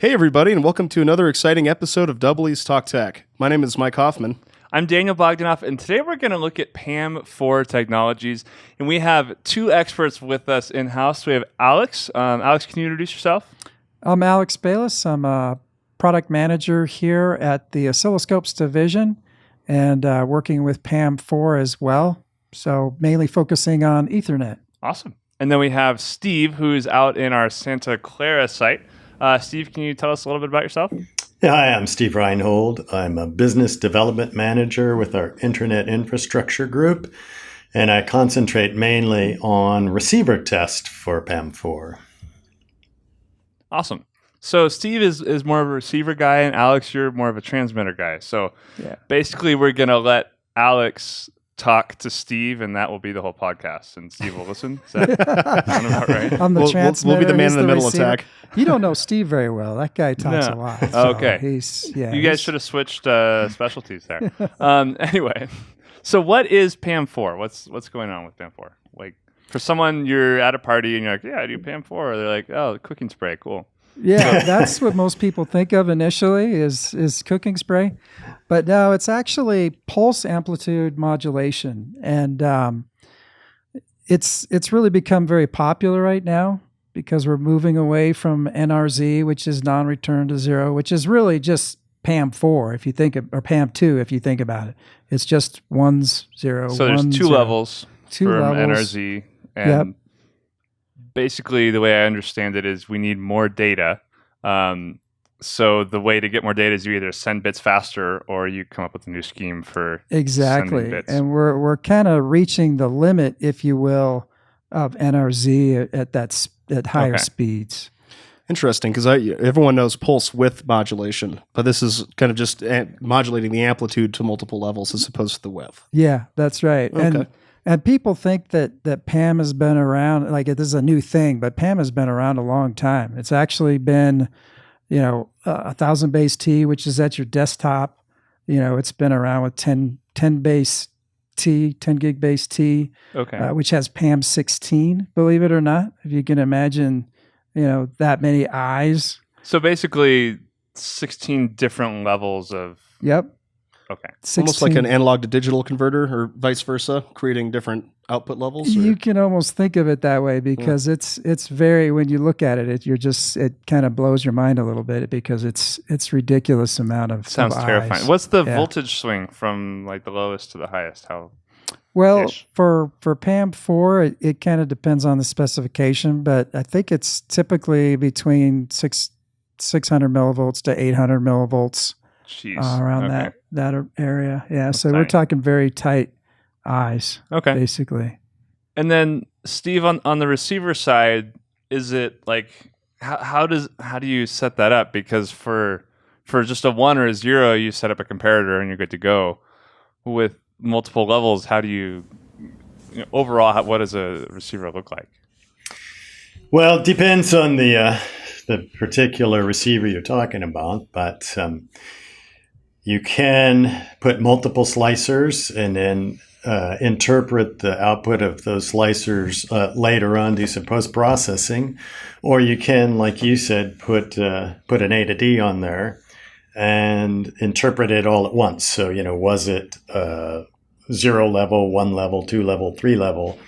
Hey everybody, and welcome to another exciting episode of Double E's Talk Tech. My name is Mike Hoffman. I'm Daniel Bogdanoff, and today we're going to look at PAM4 technologies, and we have two experts with us in-house. We have Alex. Alex, can you introduce yourself? I'm Alex Bailes. I'm a product manager here at the Oscilloscopes division and working with PAM4 as well, so mainly focusing on Ethernet. Awesome. And then we have Steve, who's out in our Santa Clara site. Steve, can you tell us a little bit about yourself? Yeah, hi, I'm Steve Reinhold. I'm a business development manager with our Internet Infrastructure Group, and I concentrate mainly on receiver test for PAM4. Awesome. So Steve is more of a receiver guy, and Alex, you're more of a transmitter guy. So basically we're going to let Alex talk to Steve, and that will be the whole podcast, and Steve will listen. Is that sound about right? I'm the transmitter. We'll be the man in the middle receiver. attack. You don't know Steve very well. That guy talks a lot. So okay. You guys should have switched specialties there. Anyway, so what is PAM4? What's going on with PAM4? Like, for someone, you're at a party and you're like, yeah, I do PAM4. Or they're like, oh, cooking spray, cool. Yeah, that's what most people think of initially is cooking spray. But no, it's actually Pulse Amplitude Modulation. And it's really become very popular right now because we're moving away from NRZ, which is non-return to zero, which is really just PAM4 if you think of, or PAM2 if you think about it. It's just ones, zero, so there's two levels from NRZ. And basically, the way I understand it is we need more data. So the way to get more data is you either send bits faster or you come up with a new scheme for sending bits. And we're kind of reaching the limit, if you will, of NRZ at higher speeds. Interesting, because everyone knows pulse width modulation, but this is kind of just modulating the amplitude to multiple levels as opposed to the width. Yeah, that's right. Okay. And people think that PAM has been around, like this is a new thing, but PAM has been around a long time. It's actually been, 1,000 base T, which is at your desktop. It's been around with 10 base T, 10 gig base T, which has PAM 16, believe it or not. If you can imagine, that many eyes. So basically 16 different levels of... Yep. Okay. 16. Almost like an analog to digital converter or vice versa, creating different output levels? You can almost think of it that way because it's very, when you look at it, it kind of blows your mind a little bit because it's ridiculous amount of Sounds of terrifying. eyes. What's the voltage swing from like the lowest to the highest? Well, for PAM4, it kind of depends on the specification, but I think it's typically between 600 millivolts to 800 millivolts. Around that area. Yeah, that's so tight. We're talking very tight eyes, basically. And then, Steve, on the receiver side, is it like, how do you set that up? Because for just a 1 or a 0, you set up a comparator and you're good to go. With multiple levels, how do you overall, what does a receiver look like? Well, it depends on the particular receiver you're talking about, but you can put multiple slicers and then interpret the output of those slicers later on, do some post-processing. Or you can, like you said, put an A to D on there and interpret it all at once. So, was it 0 level, 1 level, 2 level, 3 level?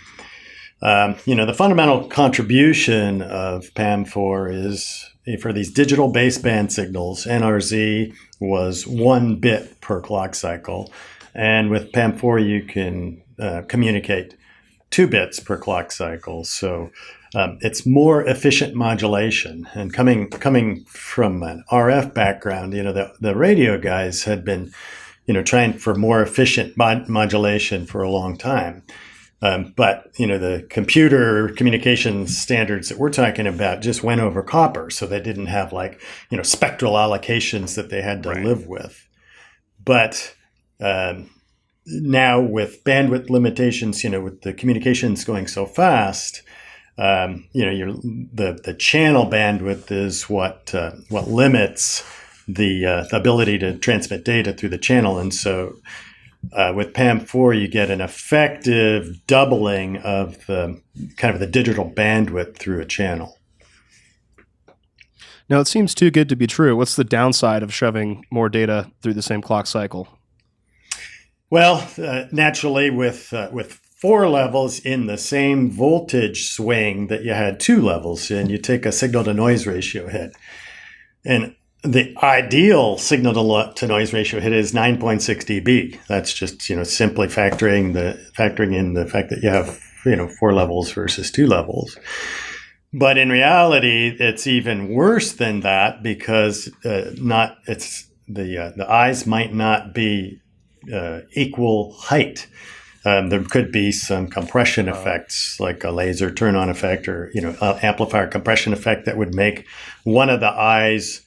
The fundamental contribution of PAM4 is for these digital baseband signals, NRZ was 1 bit per clock cycle. And with PAM4, you can communicate 2 bits per clock cycle. So it's more efficient modulation. And coming from an RF background, the radio guys had been, trying for more efficient modulation for a long time. But the computer communication standards that we're talking about just went over copper, so they didn't have spectral allocations that they had to live with. But now with bandwidth limitations, with the communications going so fast, the channel bandwidth is what limits the ability to transmit data through the channel, and so. With PAM4, you get an effective doubling of the digital bandwidth through a channel. Now, it seems too good to be true. What's the downside of shoving more data through the same clock cycle? Well, naturally, with 4 levels in the same voltage swing that you had 2 levels in, you take a signal-to-noise ratio hit. And the ideal signal-to-noise ratio hit is 9.6 dB. That's just simply factoring in the fact that you have 4 levels versus 2 levels. But in reality, it's even worse than that because the eyes might not be equal height. There could be some compression effects, like a laser turn-on effect or amplifier compression effect that would make one of the eyes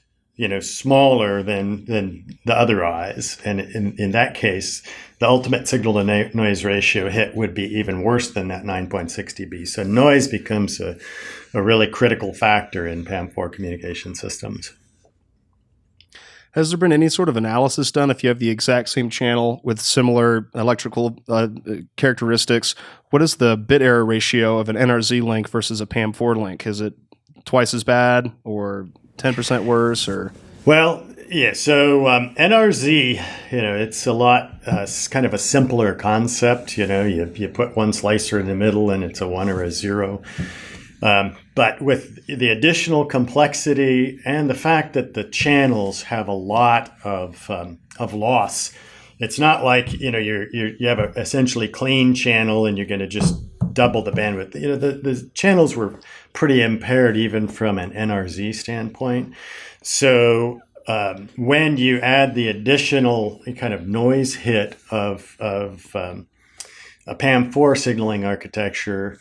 smaller than the other eyes. And in that case, the ultimate signal-to-noise ratio hit would be even worse than that 9.6 dB. So noise becomes a really critical factor in PAM4 communication systems. Has there been any sort of analysis done if you have the exact same channel with similar electrical characteristics? What is the bit error ratio of an NRZ link versus a PAM4 link? Is it twice as bad or 10% worse? Or well, yeah. So NRZ, it's a lot. It's kind of a simpler concept. You put one slicer in the middle, and it's a 1 or a 0. But with the additional complexity and the fact that the channels have a lot of loss, it's not like you have a essentially clean channel and you're going to just double the bandwidth. The channels were pretty impaired even from an NRZ standpoint. So when you add the additional kind of noise hit of a PAM4 signaling architecture,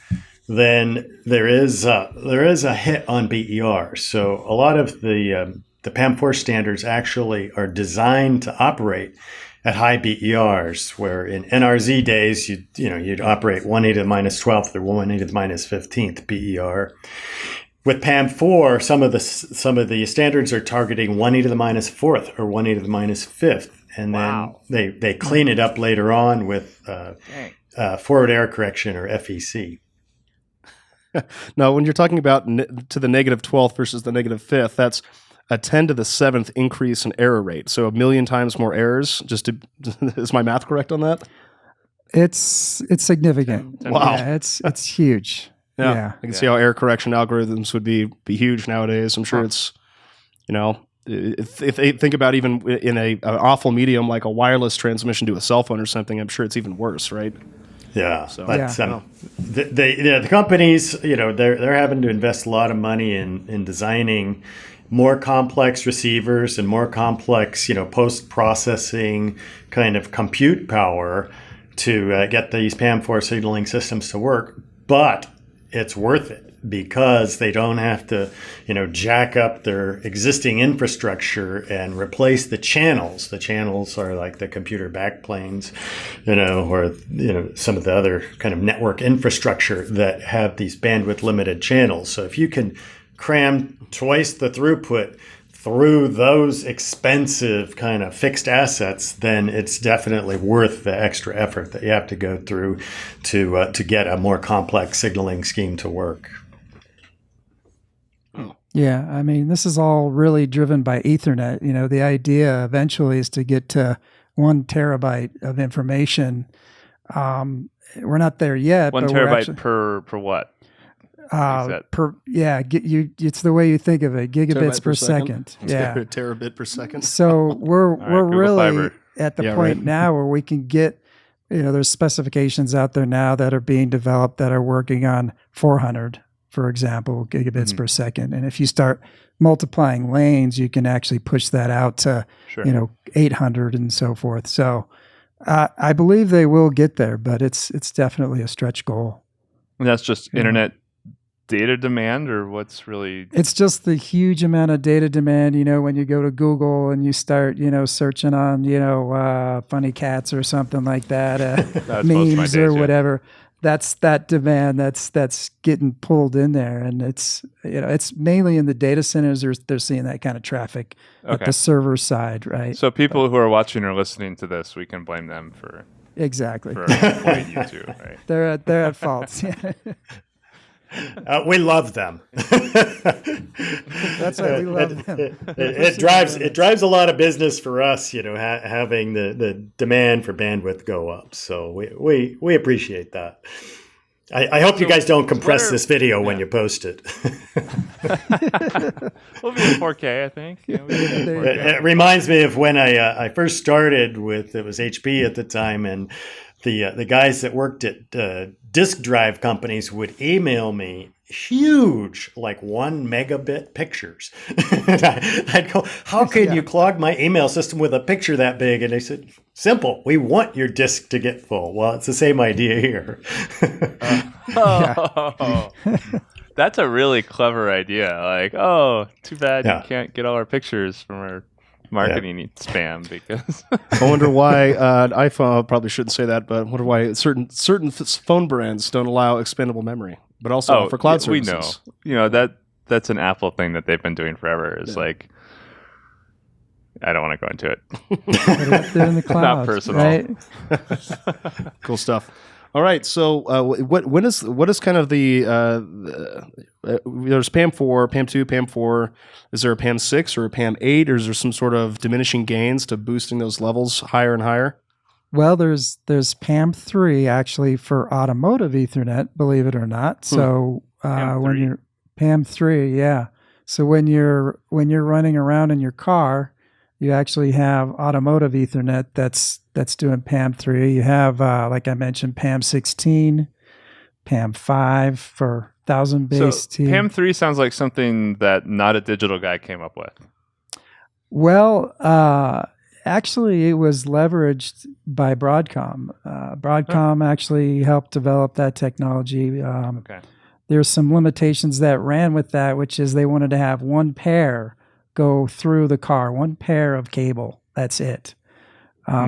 then there is a hit on BER. So a lot of the PAM4 standards actually are designed to operate at high BERs, where in NRZ days you'd operate 1e to the minus 12th or 1e to the minus 15th BER. With PAM4, some of the standards are targeting 1e to the minus 4th or 1e to the minus 5th, and then they clean it up later on with forward error correction or FEC. No, when you're talking about to the negative 12th versus the negative 5th, that's a 10 to the 7th increase in error rate. So 1 million times more errors. Is my math correct on that? It's significant. Wow. Yeah, it's huge. Yeah. I can see how error correction algorithms would be huge nowadays. I'm sure it's, if they think about even in an awful medium like a wireless transmission to a cell phone or something, I'm sure it's even worse, right? Yeah, so, but the companies, they're having to invest a lot of money in designing more complex receivers and more complex, post-processing kind of compute power to get these PAM4 signaling systems to work. But it's worth it because they don't have to, jack up their existing infrastructure and replace the channels. The channels are like the computer backplanes, or, some of the other kind of network infrastructure that have these bandwidth limited channels. So if you can cram twice the throughput through those expensive kind of fixed assets, then it's definitely worth the extra effort that you have to go through to get a more complex signaling scheme to work. Yeah, I mean, this is all really driven by Ethernet. The idea eventually is to get to 1 terabyte of information. We're not there yet. 1 terabyte per what? It's the way you think of it, gigabits per second. Yeah, terabit per second. So we're really Fiber. at the point now where we can get, there's specifications out there now that are being developed that are working on 400, for example, gigabits per second. And if you start multiplying lanes, you can actually push that out to 800 and so forth. So I believe they will get there, but it's definitely a stretch goal. And that's just internet data demand, or what's really? It's just the huge amount of data demand. When you go to Google and you start, searching on, funny cats or something like that, memes or whatever. That's that demand that's getting pulled in there, and it's mainly in the data centers. They're seeing that kind of traffic at the server side, right? So people who are watching or listening to this, we can blame them for exactly for avoiding you too, right? They're at fault. We love them. That's right. We love them. It drives a lot of business for us, having the demand for bandwidth go up. So we appreciate that. I hope you guys don't compress this video when you post it. We'll be in 4K, I think. It reminds me of when I first started with, it was HP at the time, and the guys that worked at disk drive companies would email me huge, like 1 megabit pictures. And I'd go, how can you clog my email system with a picture that big? And they said, simple. We want your disk to get full. Well, it's the same idea here. That's a really clever idea. Like, too bad you can't get all our pictures from our marketing spam because I wonder why iPhone. I probably shouldn't say that, but I wonder why certain phone brands don't allow expandable memory, but also for cloud services. We know. That's an Apple thing that they've been doing forever. Is like, I don't want to go into it. Put it up there in the cloud, not personal. Right? Cool stuff. All right. So, what is kind of the there's PAM4, PAM2, PAM4. Is there a PAM6 or a PAM8, or is there some sort of diminishing gains to boosting those levels higher and higher? Well, there's PAM3 actually for automotive Ethernet, believe it or not. So when you're PAM3, yeah. So when you're running around in your car, you actually have automotive Ethernet that's doing PAM3. You have, like I mentioned, PAM16, PAM5 for 1,000 base T. PAM3 sounds like something that not a digital guy came up with. Well, actually, it was leveraged by Broadcom. Broadcom actually helped develop that technology. There's some limitations that ran with that, which is they wanted to have one pair go through the car, one pair of cable. That's it.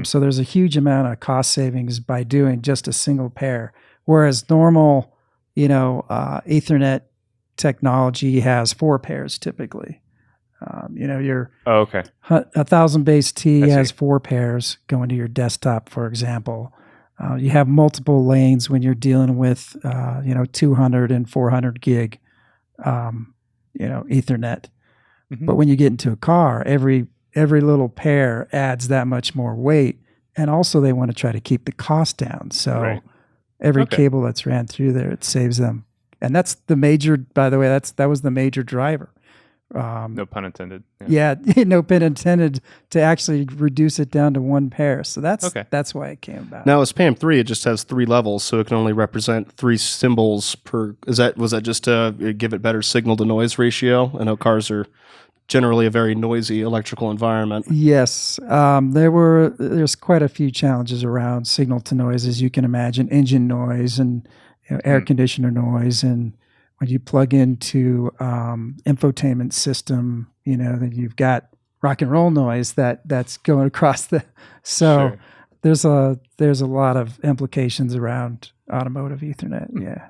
So there's a huge amount of cost savings by doing just a single pair, whereas normal, Ethernet technology has 4 pairs typically. Your 1,000 base T has 4 pairs going to your desktop, for example. You have multiple lanes when you're dealing with 200 and 400 gig, Ethernet. Mm-hmm. But when you get into a car, every little pair adds that much more weight, and also they want to try to keep the cost down. So every cable that's ran through there, it saves them, and that's the major. By the way, that was the major driver. No pun intended. Yeah, no pun intended, to actually reduce it down to one pair. So that's why it came about. Now, as PAM3, it just has 3 levels, so it can only represent 3 symbols per. Was that just to give it better signal to noise ratio? I know cars are generally a very noisy electrical environment. Yes, there's quite a few challenges around signal to noise, as you can imagine, engine noise and air conditioner noise, and when you plug into infotainment system, then you've got rock and roll noise that's going across the. So there's a lot of implications around automotive Ethernet. Yeah,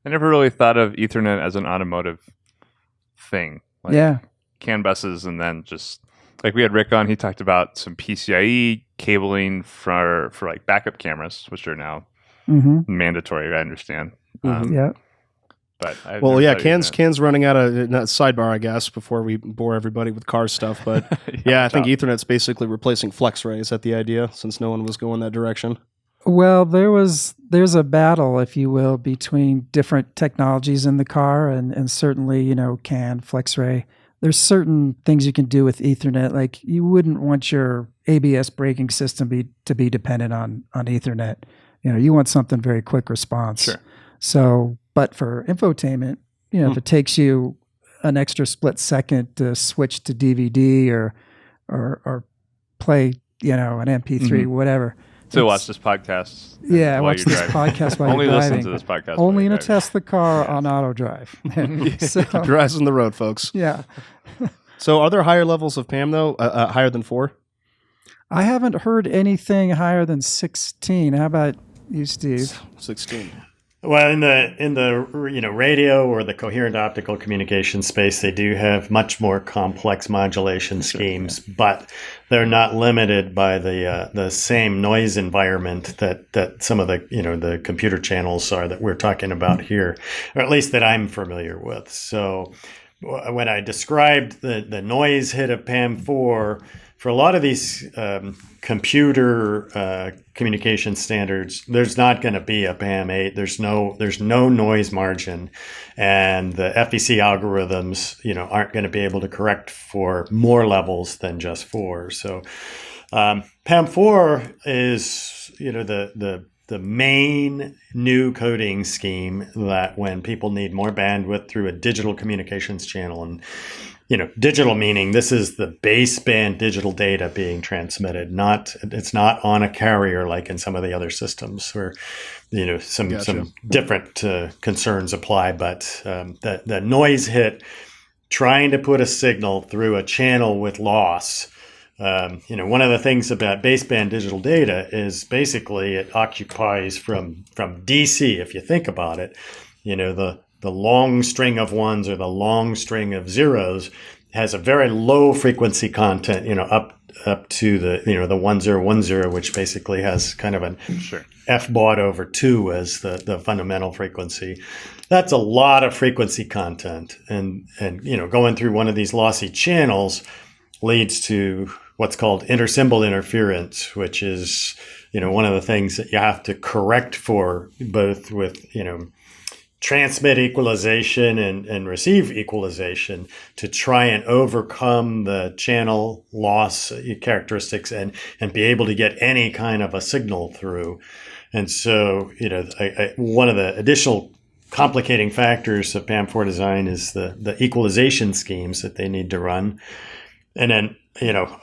I never really thought of Ethernet as an automotive thing. CAN buses, and then just like we had Rick on, he talked about some PCIe cabling for like backup cameras, which are now mandatory. I understand. But CAN's running out of sidebar, I guess, before we bore everybody with car stuff. But I think Ethernet's basically replacing FlexRay. Is that the idea? Since no one was going that direction. Well, there's a battle, if you will, between different technologies in the car, and certainly CAN, FlexRay. There's certain things you can do with Ethernet, like you wouldn't want your ABS braking system to be dependent on Ethernet. You want something very quick response. Sure. So, but for infotainment, if it takes you an extra split second to switch to DVD or play, an MP3, whatever. So watch this podcast. Yeah, watch this podcast while only you're driving. listen to this podcast. Only to test the car on auto drive. So, keep your eyes on the road, folks. Yeah. So are there higher levels of PAM, though, higher than 4? I haven't heard anything higher than 16. How about you, Steve? 16. Well, in the radio or the coherent optical communication space, they do have much more complex modulation schemes, but they're not limited by the same noise environment that some of the computer channels are that we're talking about here, or at least that I'm familiar with. So when I described the noise hit of PAM4, for a lot of these computer communication standards, there's not going to be a PAM8. There's no noise margin, and the FEC algorithms, aren't going to be able to correct for more levels than just 4. So PAM4 is the main new coding scheme that when people need more bandwidth through a digital communications channel, and digital meaning this is the baseband digital data being transmitted, it's not on a carrier like in some of the other systems where some different concerns apply. But the noise hit trying to put a signal through a channel with loss. One of the things about baseband digital data is basically it occupies from DC, if you think about it, the long string of ones or the long string of zeros has a very low frequency content, up to the 1010, which basically has kind of an F baud over 2 as the fundamental frequency. That's a lot of frequency content, and going through one of these lossy channels leads to what's called intersymbol interference, which is one of the things that you have to correct for, both with transmit equalization and receive equalization, to try and overcome the channel loss characteristics and be able to get any kind of a signal through. And so, one of the additional complicating factors of PAM4 design is the equalization schemes that they need to run. And then,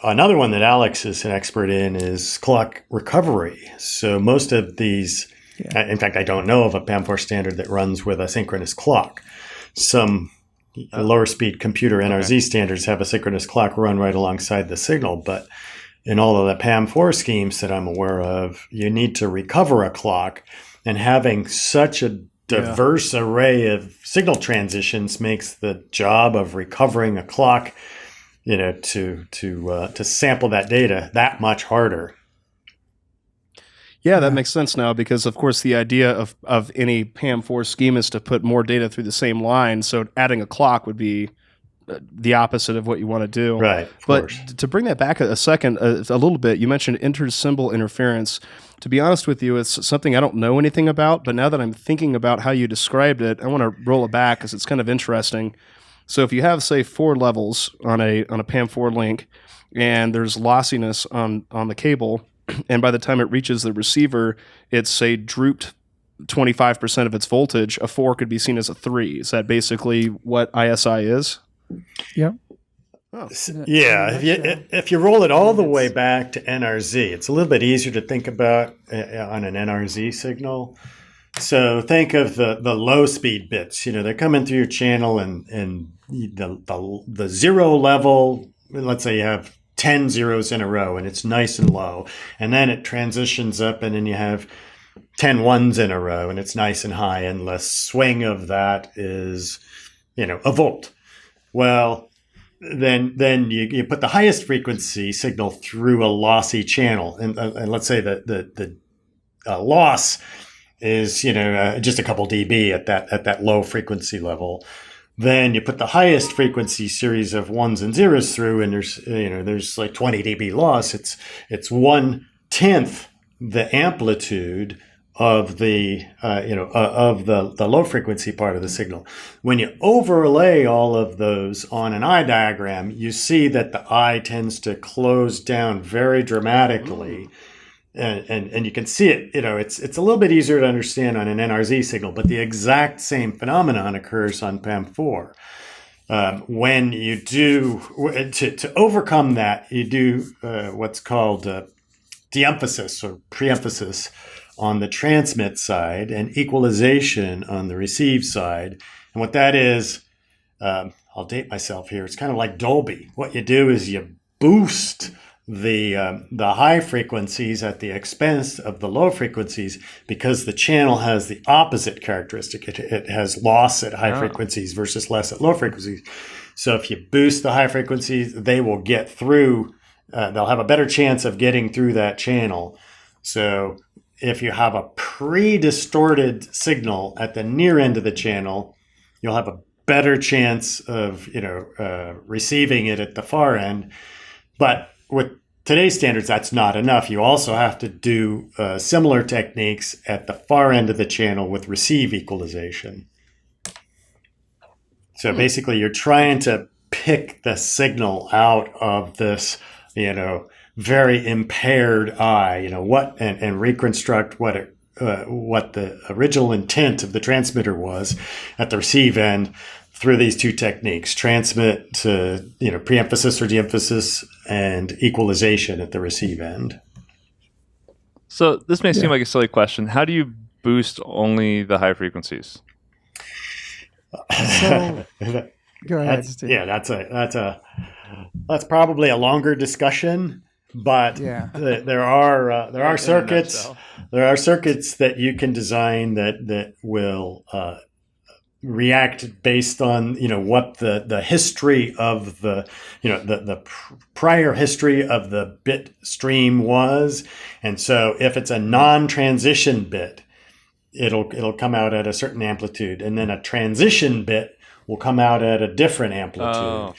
another one that Alex is an expert in is clock recovery. So most of these, in fact, I don't know of a PAM4 standard that runs with a synchronous clock. Some lower speed computer NRZ standards have a synchronous clock run right alongside the signal. But in all of the PAM4 schemes that I'm aware of, you need to recover a clock. And having such a diverse array of signal transitions makes the job of recovering a clock, to sample that data that much harder. Yeah, that makes sense now, because of course the idea of any PAM4 scheme is to put more data through the same line. So adding a clock would be the opposite of what you want to do. Right. But to bring that back a second, a little bit, you mentioned intersymbol interference. To be honest with you, it's something I don't know anything about, but now that I'm thinking about how you described it, I want to roll it back because it's kind of interesting. So if you have, say, 4 levels on a PAM4 link, and there's lossiness on the cable, and by the time it reaches the receiver, it's, say, drooped 25% of its voltage, a 4 could be seen as a 3. Is that basically what ISI is? Yep. Oh. Yeah, if you roll it all the way back to NRZ, it's a little bit easier to think about on an NRZ signal. So think of the low speed bits. They're coming through your channel, and the zero level. Let's say you have 10 zeros in a row, and it's nice and low, and then it transitions up, and then you have 10 ones in a row, and it's nice and high, and the swing of that is, a volt. Well, then you put the highest frequency signal through a lossy channel, and let's say that the loss is just a couple dB at that low frequency level. Then you put the highest frequency series of ones and zeros through, and there's like 20 dB loss. It's 1/10 the amplitude of the the low frequency part of the signal. When you overlay all of those on an eye diagram, you see that the eye tends to close down very dramatically. And you can see it, it's a little bit easier to understand on an NRZ signal, but the exact same phenomenon occurs on PAM4. When you do, to overcome that, you do what's called de-emphasis or pre-emphasis on the transmit side and equalization on the receive side. And what that is, I'll date myself here, it's kind of like Dolby. What you do is you boost the high frequencies at the expense of the low frequencies, because the channel has the opposite characteristic. It has loss at high frequencies versus less at low frequencies. So if you boost the high frequencies, they will get through. They'll have a better chance of getting through that channel. So if you have a pre-distorted signal at the near end of the channel, you'll have a better chance of receiving it at the far end. But with today's standards, that's not enough. You also have to do similar techniques at the far end of the channel with receive equalization. So basically, you're trying to pick the signal out of this, very impaired eye, and reconstruct what the original intent of the transmitter was at the receive end through these two techniques: transmit to preemphasis or deemphasis, and equalization at the receive end. So this may seem like a silly question. How do you boost only the high frequencies? So, go ahead, Steve. Yeah, that's probably a longer discussion. But there are circuits that you can design that will react based on what the history of the prior history of the bit stream was. And so if it's a non-transition bit, it'll come out at a certain amplitude, and then a transition bit will come out at a different amplitude.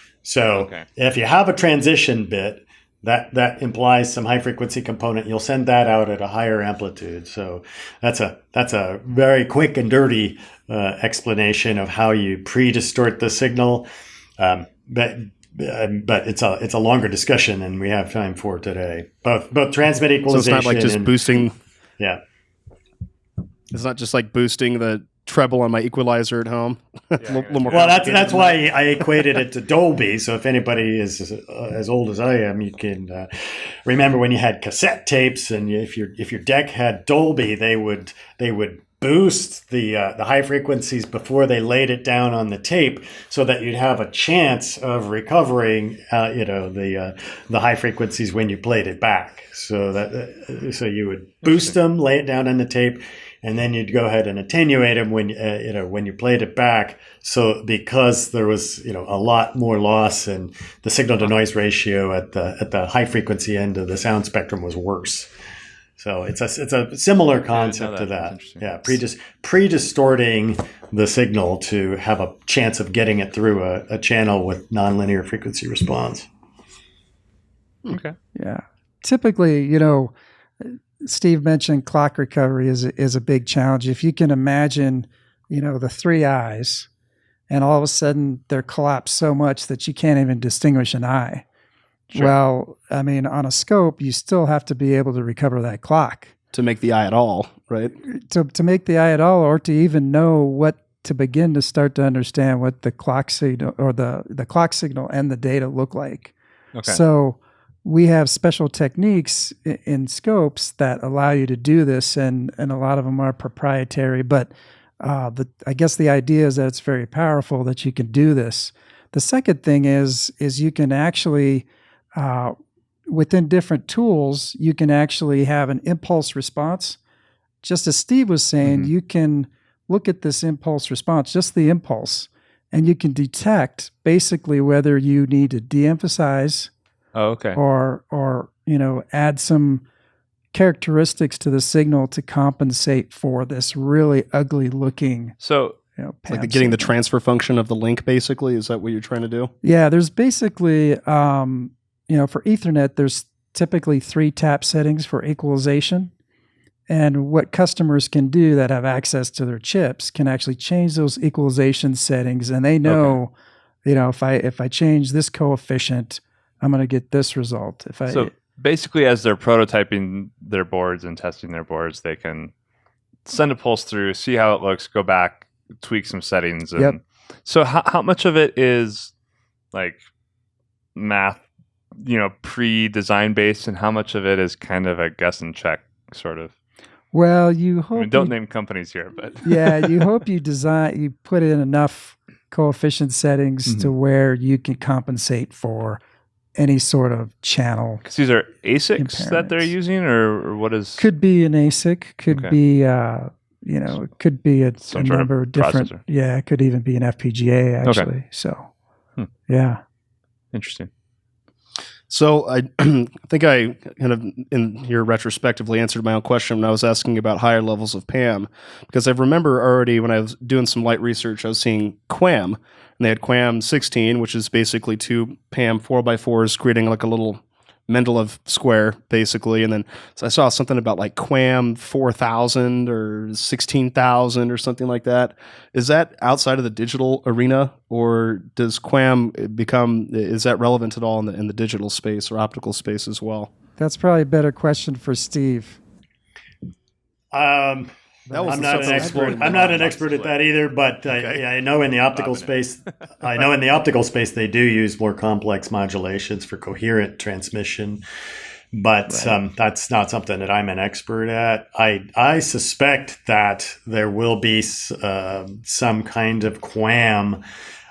If you have a transition bit, that implies some high frequency component, you'll send that out at a higher amplitude. So that's a very quick and dirty explanation of how you pre-distort the signal. But it's a longer discussion than we have time for today. Both transmit equalization. So it's not like just boosting. Yeah. It's not just like boosting the treble on my equalizer at home. Well, that's why I equated it to Dolby. So if anybody is as old as I am, you can remember when you had cassette tapes, and if your deck had Dolby, they would boost the high frequencies before they laid it down on the tape, so that you'd have a chance of recovering the high frequencies when you played it back. So you would boost them, lay it down on the tape, and then you'd go ahead and attenuate them when you played it back. So because there was a lot more loss, and the signal to noise ratio at the high frequency end of the sound spectrum was worse. So it's a similar concept to that. Yeah, pre-distorting the signal to have a chance of getting it through a channel with nonlinear frequency response. Okay. Yeah. Typically, Steve mentioned clock recovery is a big challenge. If you can imagine, the three eyes, and all of a sudden they're collapsed so much that you can't even distinguish an eye. Sure. Well, I mean, on a scope, you still have to be able to recover that clock. To make the eye at all, right? To make the eye at all, or to even know what to begin to start to understand what the clock signal or the clock signal and the data look like. Okay. So we have special techniques in scopes that allow you to do this, and a lot of them are proprietary. But I guess the idea is that it's very powerful that you can do this. The second thing is you can actually, within different tools, you can actually have an impulse response. Just as Steve was saying, you can look at this impulse response, just the impulse, and you can detect basically whether you need to de-emphasize or add some characteristics to the signal to compensate for this really ugly looking. So like getting the transfer function of the link, basically, is that what you're trying to do? Yeah, there's basically for Ethernet, there's typically 3 tap settings for equalization. And what customers can do that have access to their chips can actually change those equalization settings, and they know, if I change this coefficient, I'm going to get this result. So basically, as they're prototyping their boards and testing their boards, they can send a pulse through, see how it looks, go back, tweak some settings. And so how much of it is like math, pre-design based, and how much of it is kind of a guess and check sort of? Well, you hope. Don't name companies here, but you hope you put in enough coefficient settings to where you can compensate for any sort of channel. Because these are ASICs that they're using, or what is? Could be an ASIC, could be it could be a number of different. Processor. Yeah, it could even be an FPGA actually. Okay. So, yeah, interesting. So I think I kind of, in here retrospectively, answered my own question when I was asking about higher levels of PAM, because I remember already when I was doing some light research, I was seeing QAM, and they had QAM 16, which is basically two PAM 4x4s creating like a little Mendeleev square, basically. And then so I saw something about like QAM 4000 or 16,000 or something like that. Is that outside of the digital arena, or does QAM is that relevant at all in the digital space or optical space as well? that's probably a better question for Steve. I'm not an expert. I'm not an expert at that either, but I know in the optical space, they do use more complex modulations for coherent transmission, but that's not something that I'm an expert at. I suspect that there will be some kind of QAM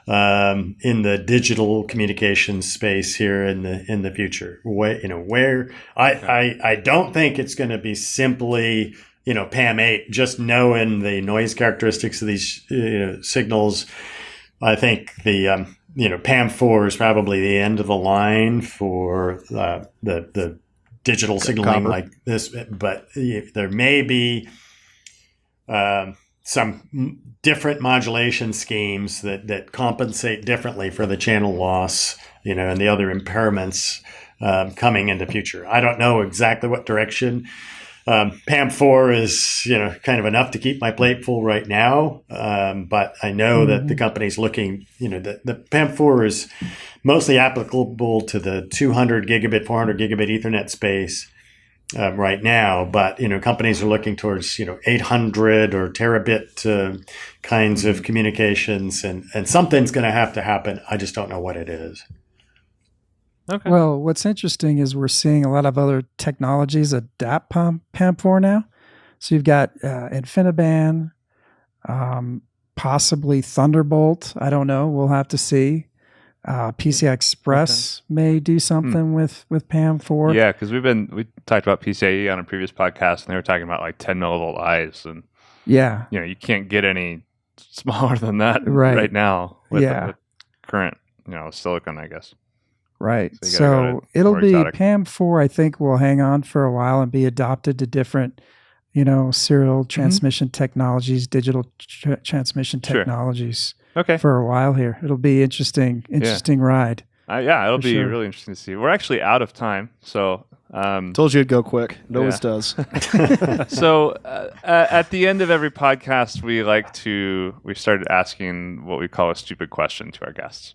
in the digital communication space here in the future. Where I don't think it's going to be simply PAM8, just knowing the noise characteristics of these signals. I think the PAM4 is probably the end of the line for the digital signaling like this, but there may be some different modulation schemes that compensate differently for the channel loss, and the other impairments coming into future. I don't know exactly what direction. PAM4 is, kind of enough to keep my plate full right now. But I know that the company's looking, the PAM4 is mostly applicable to the 200 gigabit, 400 gigabit Ethernet space right now. But, companies are looking towards, 800 or terabit kinds of communications, and something's going to have to happen. I just don't know what it is. Okay. Well, what's interesting is we're seeing a lot of other technologies adapt PAM4 now. So you've got InfiniBand, possibly Thunderbolt. I don't know. We'll have to see. PCI Express may do something with PAM4. Yeah, because we talked about PCIe on a previous podcast, and they were talking about like 10 millivolt eyes, and you can't get any smaller than that right now with current silicon, I guess. Right. So it'll be exotic. PAM4, I think, will hang on for a while and be adopted to different, serial transmission technologies, digital transmission technologies for a while here. It'll be interesting ride. It'll be really interesting to see. We're actually out of time. So told you it'd go quick. It always does. So at the end of every podcast, we started asking what we call a stupid question to our guests.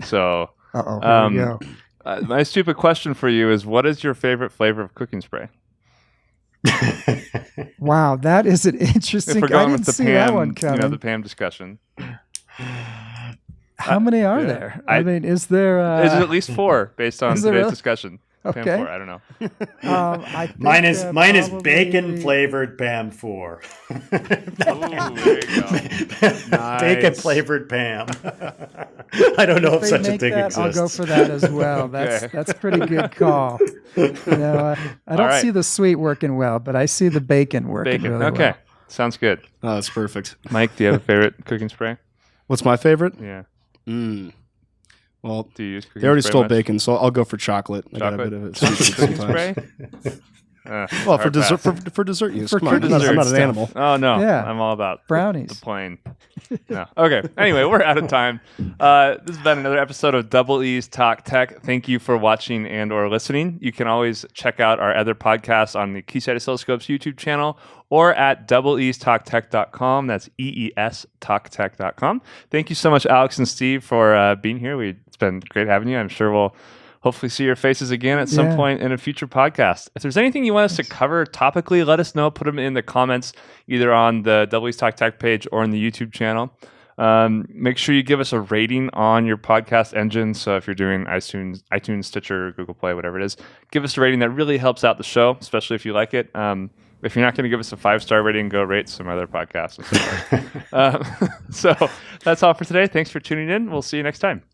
So... here we go. My stupid question for you is, what is your favorite flavor of cooking spray? Wow, that is an interesting. If we're going I with didn't the see PAM, that one coming. the PAM discussion. How many are there? I mean, is there? There's at least 4 based on today's discussion. Okay. PAM4, I don't know. I think mine is probably bacon flavored PAM4. Ooh, there you go. Nice. Bacon flavored PAM. I don't know if such a thing exists. I'll go for that as well. That's a pretty good call. I don't see the sweet working well, but I see the bacon working really well. Okay, sounds good. Oh, that's perfect. Mike, do you have a favorite cooking spray? What's my favorite? Yeah. Well, do you use cooking they already spray stole much? bacon, so I'll go for chocolate. I got a bit of it. Cooking spray? Well, for dessert, for dessert use. Come on, I'm not an animal. Oh no, Yeah. I'm all about Brownies. the plain. No. Okay. Anyway, we're out of time. This has been another episode of Double E's Talk Tech. Thank you for watching and/or listening. You can always check out our other podcasts on the Keysight Oscilloscopes YouTube channel or at doubleestalktech.com. That's EEStalktech.com. Thank you so much, Alex and Steve, for being here. It's been great having you. I'm sure we'll hopefully see your faces again at some point in a future podcast. If there's anything you want us to cover topically, let us know. Put them in the comments, either on the Double E's Talk Tech page or on the YouTube channel. Make sure you give us a rating on your podcast engine. So if you're doing iTunes, Stitcher, Google Play, whatever it is, give us a rating. That really helps out the show, especially if you like it. If you're not going to give us a 5-star rating, go rate some other podcasts. So that's all for today. Thanks for tuning in. We'll see you next time.